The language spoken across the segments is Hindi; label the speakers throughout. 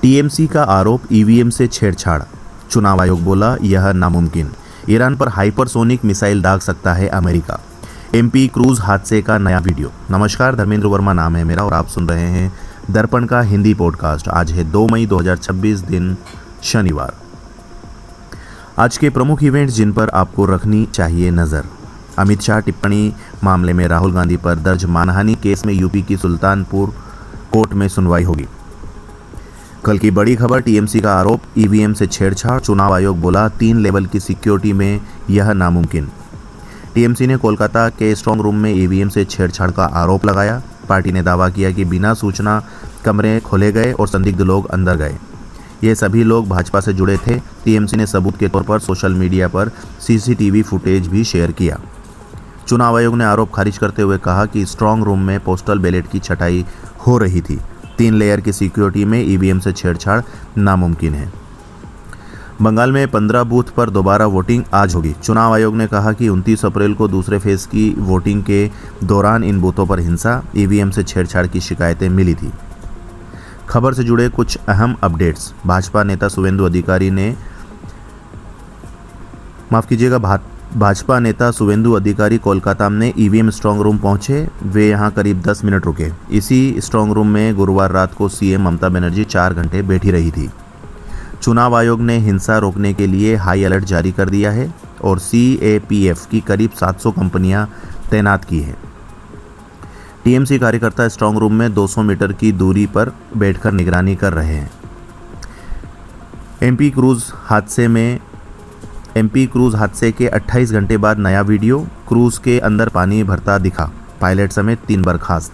Speaker 1: टीएमसी का आरोप ईवीएम से छेड़छाड़, चुनाव आयोग बोला यह नामुमकिन। ईरान पर हाइपरसोनिक मिसाइल दाग सकता है अमेरिका। एमपी क्रूज हादसे का नया वीडियो। नमस्कार, धर्मेंद्र वर्मा नाम है मेरा और आप सुन रहे हैं दर्पण का हिंदी पॉडकास्ट। आज है 2 मई 2026 दिन शनिवार। आज के प्रमुख इवेंट्स जिन पर आपको रखनी चाहिए नज़र। अमित शाह टिप्पणी मामले में राहुल गांधी पर दर्ज मानहानि केस में यूपी की सुल्तानपुर कोर्ट में सुनवाई होगी। कल की बड़ी खबर, टीएमसी का आरोप ईवीएम से छेड़छाड़, चुनाव आयोग बोला 3 लेवल की सिक्योरिटी में यह नामुमकिन। टीएमसी ने कोलकाता के स्ट्रांग रूम में ईवीएम से छेड़छाड़ का आरोप लगाया। पार्टी ने दावा किया कि बिना सूचना कमरे खोले गए और संदिग्ध लोग अंदर गए। ये सभी लोग भाजपा से जुड़े थे। टीएमसी ने सबूत के तौर पर सोशल मीडिया पर सीसीटीवी फुटेज भी शेयर किया। चुनाव आयोग ने आरोप खारिज करते हुए कहा कि स्ट्रांग रूम में पोस्टल बैलेट की छटाई हो रही थी। 3 लेयर की सिक्योरिटी में ईवीएम से छेड़छाड़ नामुमकिन है। बंगाल में 15 बूथ पर दोबारा वोटिंग आज होगी। चुनाव आयोग ने कहा कि 29 अप्रैल को दूसरे फेज की वोटिंग के दौरान इन बूथों पर हिंसा, ईवीएम से छेड़छाड़ की शिकायतें मिली थी। खबर से जुड़े कुछ अहम अपडेट्स। भाजपा नेता शुवेंदु अधिकारी ने भाजपा नेता शुवेंदु अधिकारी कोलकाता में ईवीएम स्ट्रांग रूम पहुंचे। वे यहां करीब 10 मिनट रुके। इसी स्ट्रांग रूम में गुरुवार रात को सीएम ममता बनर्जी 4 घंटे बैठी रही थी। चुनाव आयोग ने हिंसा रोकने के लिए हाई अलर्ट जारी कर दिया है और सीएपीएफ की करीब 700 कंपनियां तैनात की है। टीएमसी कार्यकर्ता स्ट्रांग रूम में 200 मीटर की दूरी पर बैठकर निगरानी कर रहे हैं। एमपी क्रूज हादसे के 28 घंटे बाद नया वीडियो। क्रूज के अंदर पानी भरता दिखा, पायलट समेत 3 बर्खास्त।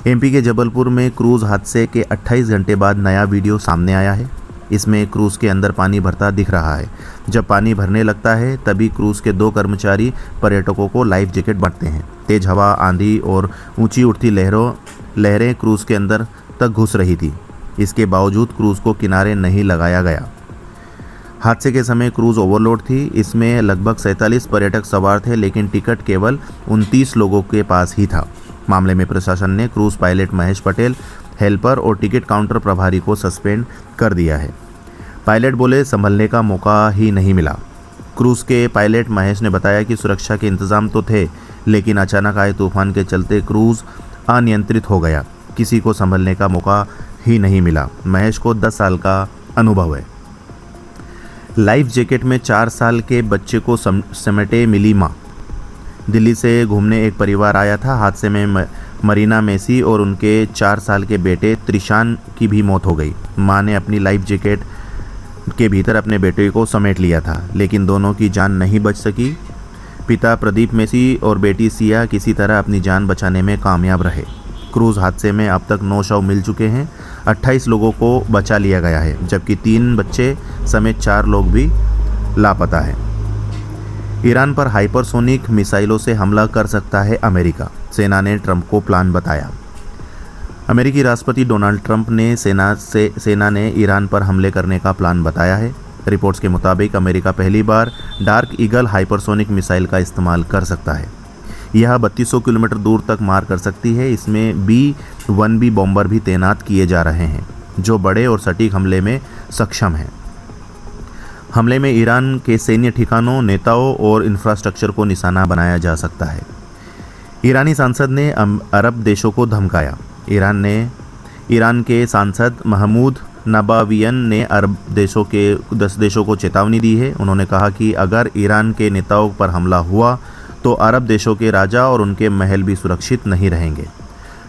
Speaker 1: एमपी के जबलपुर में क्रूज हादसे के 28 घंटे बाद नया वीडियो सामने आया है। इसमें क्रूज के अंदर पानी भरता दिख रहा है। जब पानी भरने लगता है तभी क्रूज के 2 कर्मचारी पर्यटकों को लाइफ जैकेट बांटते हैं। तेज हवा, आंधी और ऊंची उठती लहरें क्रूज के अंदर तक घुस रही थी। इसके बावजूद क्रूज को किनारे नहीं लगाया गया। हादसे के समय क्रूज ओवरलोड थी। इसमें लगभग 47 पर्यटक सवार थे, लेकिन टिकट केवल 29 लोगों के पास ही था। मामले में प्रशासन ने cruise pilot Mahesh Patel, helper और टिकट काउंटर प्रभारी को सस्पेंड कर दिया है। पायलट बोले संभलने का मौका ही नहीं मिला। क्रूज के पायलट महेश ने बताया कि सुरक्षा के इंतजाम तो थे, लेकिन अचानक आए तूफान के चलते क्रूज अनियंत्रित हो गया। किसी को संभलने का मौका ही नहीं मिला। महेश को 10 साल का अनुभव है। लाइफ जैकेट में 4 साल के बच्चे को समेटे मिली मां। दिल्ली से घूमने एक परिवार आया था। हादसे में मरीना मेसी और उनके 4 साल के बेटे त्रिशान की भी मौत हो गई। मां ने अपनी लाइफ जैकेट के भीतर अपने बेटे को समेट लिया था, लेकिन दोनों की जान नहीं बच सकी। पिता प्रदीप मेसी और बेटी सिया किसी तरह अपनी जान बचाने में कामयाब रहे। क्रूज हादसे में अब तक 9 शव मिल चुके हैं। 28 लोगों को बचा लिया गया है, जबकि 3 बच्चे समेत 4 लोग भी लापता हैं। ईरान पर हाइपरसोनिक मिसाइलों से हमला कर सकता है अमेरिका। सेना ने ट्रंप को प्लान बताया। अमेरिकी राष्ट्रपति डोनाल्ड ट्रंप ने सेना ने ईरान पर हमले करने का प्लान बताया है। रिपोर्ट्स के मुताबिक अमेरिका पहली बार डार्क ईगल हाइपरसोनिक मिसाइल का इस्तेमाल कर सकता है। यह 3200 किलोमीटर दूर तक मार कर सकती है। इसमें B-1B बॉम्बर भी तैनात किए जा रहे हैं, जो बड़े और सटीक हमले में सक्षम हैं। हमले में ईरान के सैन्य ठिकानों, नेताओं और इंफ्रास्ट्रक्चर को निशाना बनाया जा सकता है। ईरानी सांसद ने अरब देशों को धमकाया। ईरान के सांसद महमूद नबावियन ने अरब देशों के 10 देशों को चेतावनी दी है। उन्होंने कहा कि अगर ईरान के नेताओं पर हमला हुआ तो अरब देशों के राजा और उनके महल भी सुरक्षित नहीं रहेंगे।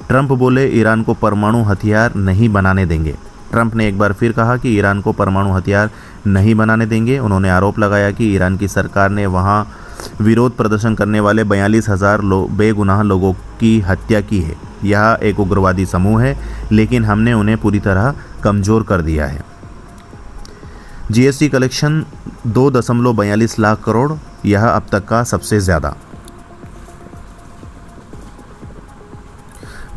Speaker 1: ट्रंप बोले ईरान को परमाणु हथियार नहीं बनाने देंगे। ट्रंप ने एक बार फिर कहा कि ईरान को परमाणु हथियार नहीं बनाने देंगे। उन्होंने आरोप लगाया कि ईरान की सरकार ने वहां विरोध प्रदर्शन करने वाले 42,000 बेगुनाह लोगों की हत्या की है। यह एक उग्रवादी समूह है, लेकिन हमने उन्हें पूरी तरह कमज़ोर कर दिया है। जीएसटी कलेक्शन 2.42 लाख करोड़, यह अब तक का सबसे ज़्यादा।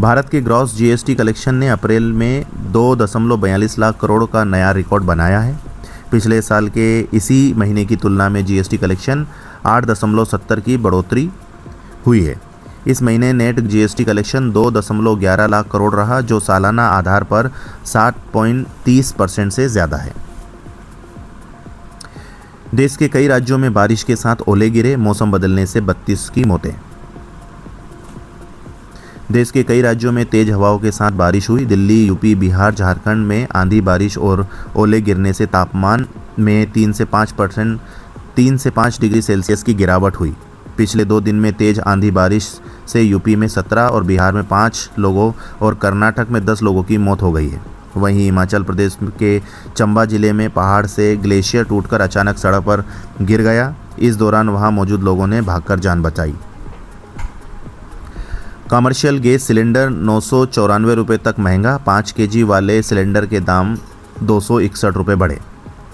Speaker 1: भारत के ग्रॉस जीएसटी कलेक्शन ने अप्रैल में 2.42 लाख करोड़ का नया रिकॉर्ड बनाया है। पिछले साल के इसी महीने की तुलना में जीएसटी कलेक्शन 8.70 की बढ़ोतरी हुई है। इस महीने net GST collection 2.11 lakh crore रहा, जो सालाना आधार पर 7.30% से ज़्यादा है। देश के कई राज्यों में बारिश के साथ ओले गिरे, मौसम बदलने से 32 की मौतें। देश के कई राज्यों में तेज हवाओं के साथ बारिश हुई। दिल्ली, यूपी, बिहार, झारखंड में आंधी, बारिश और ओले गिरने से तापमान में 3 से 5 डिग्री सेल्सियस की गिरावट हुई। पिछले 2 दिन में तेज आंधी बारिश से यूपी में 17 और बिहार में 5 लोगों और कर्नाटक में 10 लोगों की मौत हो गई है। वहीं हिमाचल प्रदेश के चंबा जिले में पहाड़ से ग्लेशियर टूटकर अचानक सड़क पर गिर गया। इस दौरान वहां मौजूद लोगों ने भागकर जान बचाई। कमर्शियल गैस सिलेंडर 994 रुपये तक महंगा, 5 केजी वाले सिलेंडर के दाम 261 रुपये बढ़े।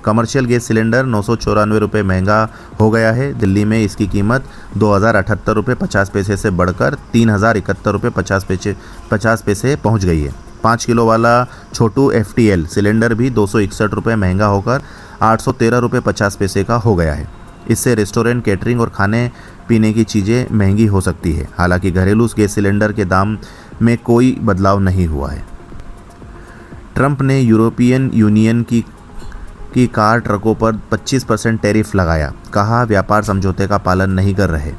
Speaker 1: कमर्शियल गैस सिलेंडर 994 रुपये महंगा हो गया है। दिल्ली में इसकी कीमत 2078 रुपये 50 पैसे से बढ़कर 3071 रुपये 50 पैसे पहुँच गई है। 5 किलो वाला छोटू FTL सिलेंडर भी 261 रुपये महंगा होकर 813 रुपये 50 पैसे का हो गया है। इससे रेस्टोरेंट, केटरिंग और खाने पीने की चीज़ें महंगी हो सकती है। हालांकि घरेलू गैस सिलेंडर के दाम में कोई बदलाव नहीं हुआ है। ट्रंप ने यूरोपियन यूनियन की कार ट्रकों पर 25% टैरिफ लगाया, कहा व्यापार समझौते का पालन नहीं कर रहे।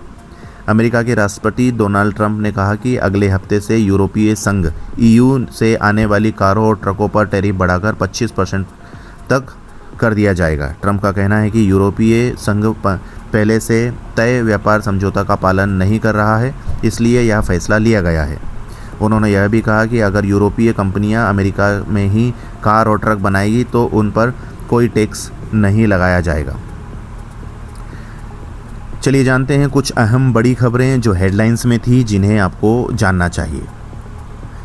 Speaker 1: अमेरिका के राष्ट्रपति डोनाल्ड ट्रंप ने कहा कि अगले हफ्ते से यूरोपीय संघ EU से आने वाली कारों और ट्रकों पर टैरिफ बढ़ाकर 25% तक कर दिया जाएगा। ट्रंप का कहना है कि यूरोपीय संघ पहले से तय व्यापार समझौता का पालन नहीं कर रहा है, इसलिए यह फैसला लिया गया है। उन्होंने यह भी कहा कि अगर यूरोपीय कंपनियां अमेरिका में ही कार और ट्रक बनाएगी तो उन पर कोई टैक्स नहीं लगाया जाएगा। चलिए जानते हैं कुछ अहम बड़ी खबरें जो हेडलाइंस में थी, जिन्हें आपको जानना चाहिए।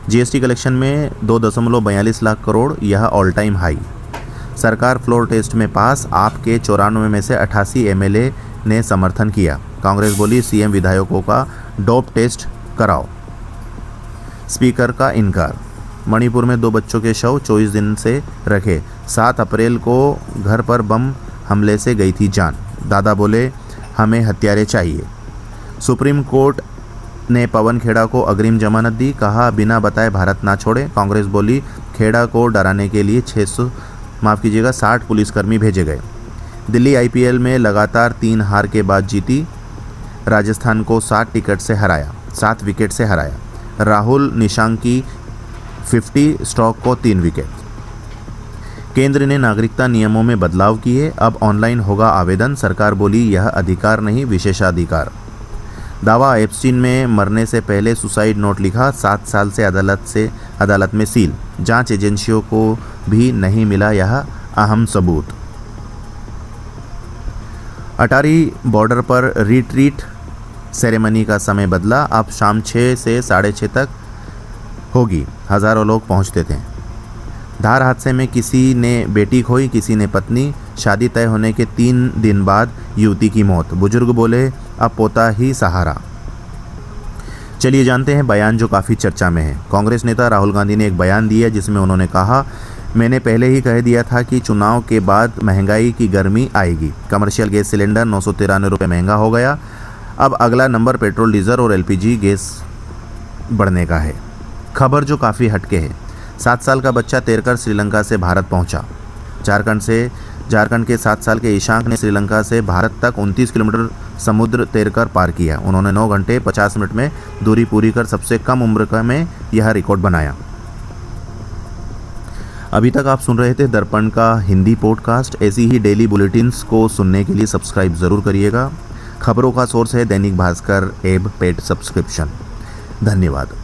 Speaker 1: जीएसटी कलेक्शन में 2.42 लाख करोड़, यह ऑल टाइम हाई। सरकार फ्लोर टेस्ट में पास, आप के 94 में से 88 MLA ने समर्थन किया। कांग्रेस बोली CM विधायकों का डोप टेस्ट कराओ। स्पीकर का इनकार। मणिपुर में 2 बच्चों के शव 24 दिन से रखे। 7 अप्रैल को घर पर बम हमले से गई थी जान। दादा बोले हमें हत्यारे चाहिए। सुप्रीम कोर्ट ने पवन खेड़ा को अग्रिम जमानत दी, कहा बिना बताए भारत ना छोड़े। कांग्रेस बोली खेड़ा को डराने के लिए 60 पुलिसकर्मी भेजे गए। दिल्ली IPL में लगातार 3 हार के बाद जीती। राजस्थान को 7 विकेट से हराया। राहुल निशांक की 50 स्ट्रोक को 3 विकेट। केंद्र ने नागरिकता नियमों में बदलाव किए, अब ऑनलाइन होगा आवेदन। सरकार बोली यह अधिकार नहीं, विशेषाधिकार। दावा एप्स्टीन में मरने से पहले सुसाइड नोट लिखा, 7 साल से अदालत में सील। जांच एजेंसियों को भी नहीं मिला यह अहम सबूत। अटारी बॉर्डर पर रिट्रीट सेरेमनी का समय बदला, अब शाम 6 से 6:30 तक होगी। हज़ारों लोग पहुंचते थे। धार हादसे में किसी ने बेटी खोई, किसी ने पत्नी। शादी तय होने के 3 दिन बाद युवती की मौत। बुजुर्ग बोले अब पोता ही सहारा। चलिए जानते हैं बयान जो काफ़ी चर्चा में है। कांग्रेस नेता राहुल गांधी ने एक बयान दिया जिसमें उन्होंने कहा, मैंने पहले ही कह दिया था कि चुनाव के बाद महंगाई की गर्मी आएगी। कमर्शियल गैस सिलेंडर 993 रुपये महंगा हो गया। अब अगला नंबर पेट्रोल, डीजल और LPG गैस बढ़ने का है। खबर जो काफ़ी हटके है। 7 साल का बच्चा तैरकर श्रीलंका से भारत पहुंचा। झारखंड के 7 साल के ईशांक ने श्रीलंका से भारत तक 29 किलोमीटर समुद्र तैरकर पार किया। उन्होंने 9 घंटे 50 मिनट में दूरी पूरी कर सबसे कम उम्र में यह रिकॉर्ड बनाया। अभी तक आप सुन रहे थे दर्पण का हिंदी पॉडकास्ट। ऐसी ही डेली बुलेटिन्स को सुनने के लिए सब्सक्राइब ज़रूर करिएगा। खबरों का सोर्स है Dainik Bhaskar app paid subscription. धन्यवाद।